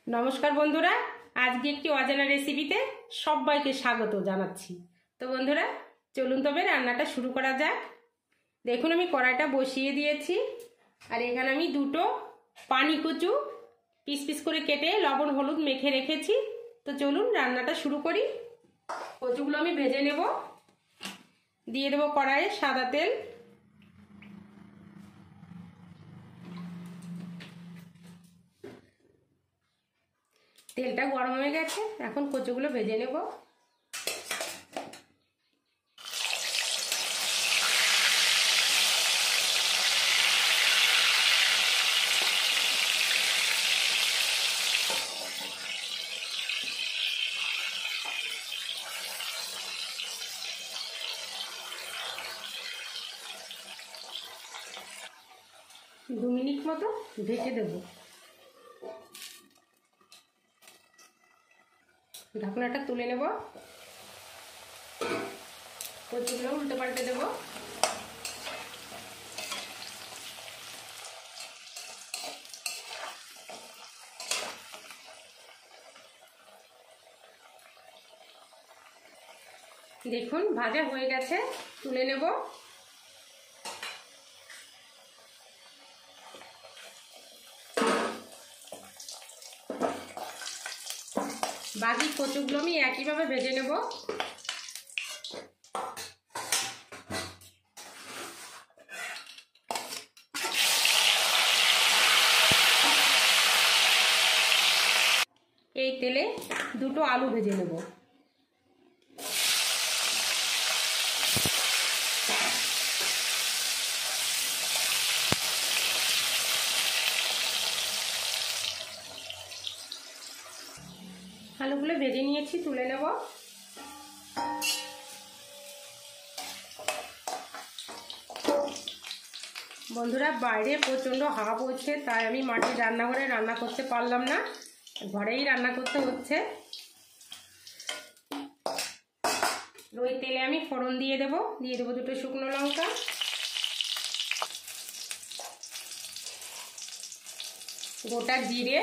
নমস্কার বন্ধুরা, আজকে একটি অজানা রেসিপিতে সবাইকে স্বাগত জানাচ্ছি। তো বন্ধুরা চলুন তবে রান্নাটা শুরু করা যাক। দেখুন আমি কড়াইটা বসিয়ে দিয়েছি, আর এখানে আমি দুটো পানি কচু পিস পিস করে কেটে লবণ হলুদ মেখে রেখেছি। তো চলুন রান্নাটা শুরু করি। কচুগুলো আমি ভেজে নেব। দিয়ে দেবো কড়াইয়ে সাদা তেল। তেলটা গরম হয়ে গেছে, এখন কচুগুলো ভেজে নেব। দু মিনিট মতো ঢেকে দেব। ঢাকনাটা তুলে নেব। কচুগুলো উল্টে পাল্টে দেব। দেখুন ভাজা হয়ে গেছে, তুলে নেব। বাকি কচুগুলো আমি একইভাবে ভেজে নেব। এই তেলে দুটো আলু ভেজে নেব। আলুগুলো ভেজে নিয়েছি, তুলে নেব। বন্ধুরা বাইরে প্রচণ্ড হাওয়া বইছে, তাই আমি মাটির রান্নাঘরে রান্না করতে পারলাম না, ঘরেই রান্না করতে হচ্ছে। ওই তেলে আমি ফোড়ন দিয়ে দেবো দুটো শুকনো লঙ্কা, গোটা জিরে,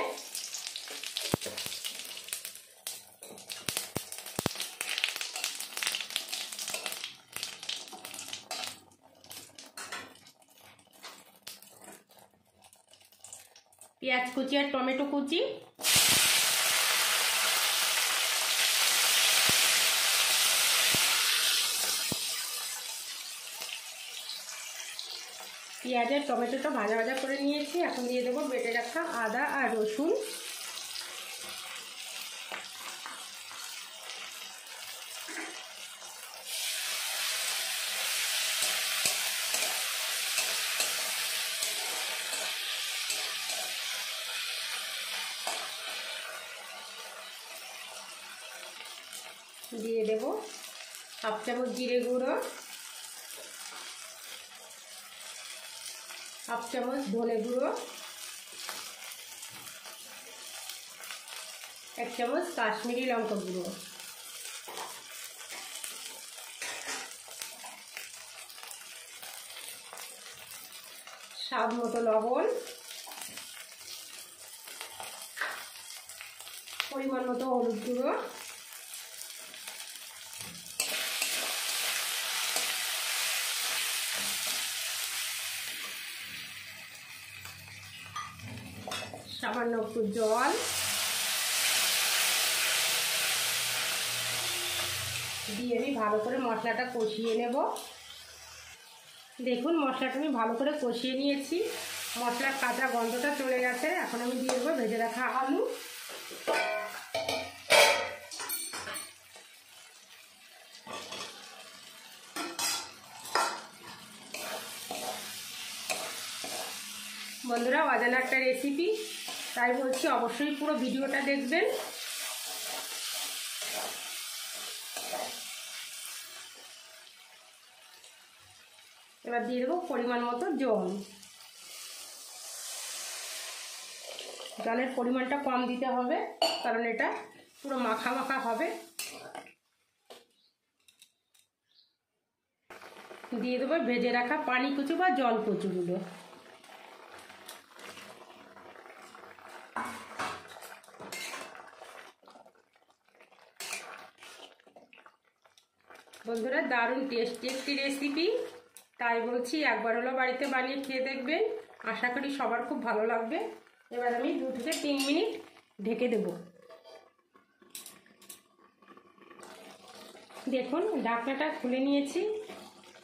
পেঁয়াজ কুচি আর টমেটো কুচি, পেঁয়াজ আর টমেটোটা ভাজা ভাজা করে নিয়েছি। এখন দিয়ে দেবো বেটে রাখা আদা আর রসুন। দিয়ে দেবো হাফ চামচ জিরে গুঁড়ো, হাফ চামচ ধনে গুঁড়ো, এক চামচ কাশ্মীরি লঙ্কা গুঁড়ো, স্বাদ মতো লবণ, পরিমাণ মতো হলুদ গুঁড়ো, সামান্য একটু জল দিয়ে আমি ভালো করে মশলাটা কষিয়ে নেব। দেখুন মশলাটা আমি ভালো করে কষিয়ে নিয়েছি, মশলার কাঁচা গন্ধটা চলে গেছে। এখন আমি দিয়ে দেবো ভেজে রাখা আলু। বন্ধুরা অজানা একটা রেসিপি, তাই বলছি অবশ্যই পুরো ভিডিওটা দেখবেন। এবার দিয়ে দেবো পরিমাণ মতো জল। জলের পরিমাণটা কম দিতে হবে, কারণ এটা পুরো মাখা মাখা হবে। দিয়ে দেবো ভেজে রাখা পানি কচু বা জল কচুগুলো। বন্ধুরা দারুণ টেস্টি একটি রেসিপি, তাই বলছি একবার হলো বাড়িতে বানিয়ে খেয়ে দেখবেন, আশা করি সবার খুব ভালো লাগবে। এবার আমি 2 থেকে 3 মিনিট ঢেকে দেব। দেখুন ঢাকনাটা খুলে নিয়েছি,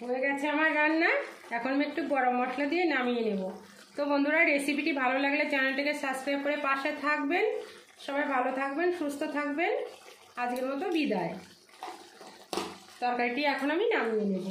হয়ে গেছে আমার রান্না। এখন আমি একটু গরম মশলা দিয়ে নামিয়ে নেব। তো বন্ধুরা রেসিপিটি ভালো লাগলে চ্যানেলটিকে সাবস্ক্রাইব করে পাশে থাকবেন। সবাই ভালো থাকবেন, সুস্থ থাকবেন। আজকের মতো বিদায়। তরকারিটি এখন আমি নামিয়ে নেব।